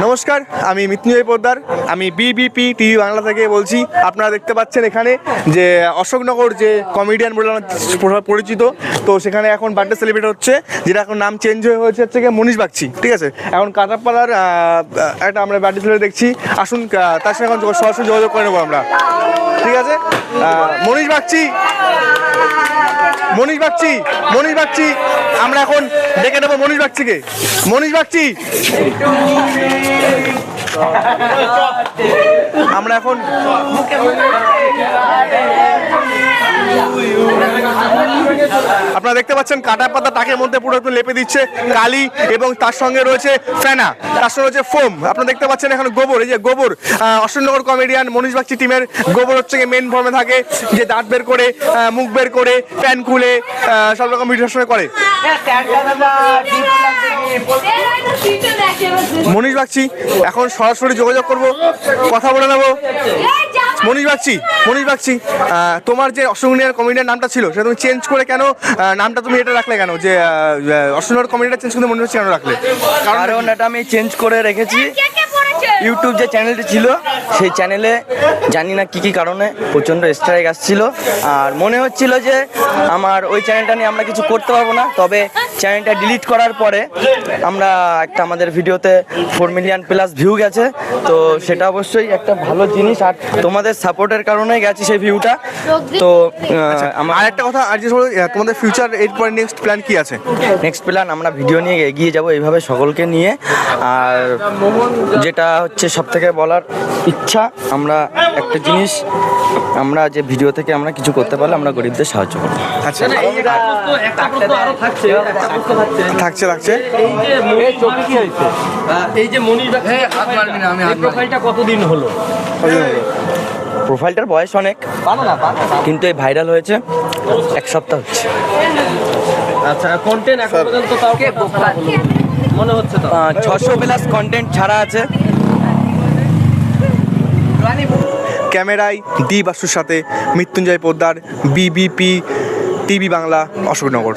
নমস্কার, আমি মৃত্যুঞ্জয় পোদ্দার। আমি বিবিপি টিভি বাংলা থেকে বলছি। আপনারা দেখতে পাচ্ছেন এখানে যে অশোকনগর যে কমেডিয়ান বলে আমার পরিচিত, তো সেখানে এখন বার্থডে সেলিব্রেট হচ্ছে, যেটা এখন নাম চেঞ্জ হয়েছে হচ্ছে গিয়ে মনীষ বাগচি। ঠিক আছে, এখন কাঁটাপাড়ার একটা আমরা বার্থডে সেলিব্রেট দেখছি। আসুন তার সঙ্গে এখন সরাসরি যোগাযোগ করে নেবো আমরা। ঠিক আছে, মনীষ বাগচি, মনীষ বাগচি, মনীষ বাগচি, আমরা এখন ডেকে নেবো মনীষ বাগচিকে। মনীষ বাগচি, আমরা এখন আপনারা দেখতে পাচ্ছেন কাটা পাতা টাকের মধ্যে পুরো একটু লেপে দিচ্ছে কালি, এবং তার সঙ্গে রয়েছে ফেনা, তার সঙ্গে রয়েছে ফোম। আপনারা দেখতে পাচ্ছেন এখানে গোবর, এই যে গোবর অশোকনগর কমেডিয়ান মনীষ বাগচি টিমের গোবর হচ্ছে মেন ফর্মে থাকে, যে দাঁত বের করে, মুখ বের করে, প্যান খুলে সব রকম ভিডিওর সঙ্গে করে। মনীষ বাগচি, এখন সরাসরি যোগাযোগ করবো, কথা বলে নেবো। মনীষ বাগচি, মনীষ বাগচি, তোমার যে অশোকনগর কমেডিয়ান নামটা ছিল সেটা তুমি চেঞ্জ করে কেন নামটা তুমি এটা রাখলে কেন, যে অশোকনগর কমেডিয়ান চেঞ্জ করে মনীষ বাগচি কেন রাখলে? কারণ এটা আমি চেঞ্জ করে রেখেছি, ইউটিউব যে চ্যানেলটি ছিল সেই চ্যানেলে জানি না কি কারণে প্রচণ্ড স্ট্রাইক আসছিল, আর মনে হচ্ছিল যে আমার ওই চ্যানেলটা নিয়ে আমরা কিছু করতে পারবো না। তবে চ্যানেলটা ডিলিট করার পরে আমরা একটা আমাদের ভিডিওতে 4 মিলিয়ন প্লাস ভিউ গেছে, তো সেটা অবশ্যই একটা ভালো জিনিস, আর তোমাদের সাপোর্টের কারণেই গেছে সেই ভিউটা। তো আর একটা কথা, আর যে তোমাদের ফিউচার এরপরে নেক্সট প্ল্যান কি আছে? নেক্সট প্ল্যান আমরা ভিডিও নিয়ে এগিয়ে যাব এইভাবে সকলকে নিয়ে, আর যেটা হচ্ছে সব থেকে বলার ইচ্ছা, আমরা একটা জিনিস, আমরা যে ভিডিও থেকে আমরা কিছু করতে পারলে আমরা গরিবদের সাহায্য করব। আচ্ছা, থাকছে থাকছে এই যে মনীষ বাগচি প্রোফাইলটা কতদিন হলো? প্রোফাইলটার বয়স অনেক, কিন্তু এই ভাইরাল হয়েছে 1 সপ্তাহ হচ্ছে। আচ্ছা, কন্টেন্ট এখন পর্যন্ত তাও মনে হচ্ছে তো 600 প্লাস কন্টেন্ট ছাড়া আছে। ক্যামেরায় দি বাসুর সাথে মৃত্যুঞ্জয় পোদ্দার, বিবিপি টিভি বাংলা, অশোকনগর।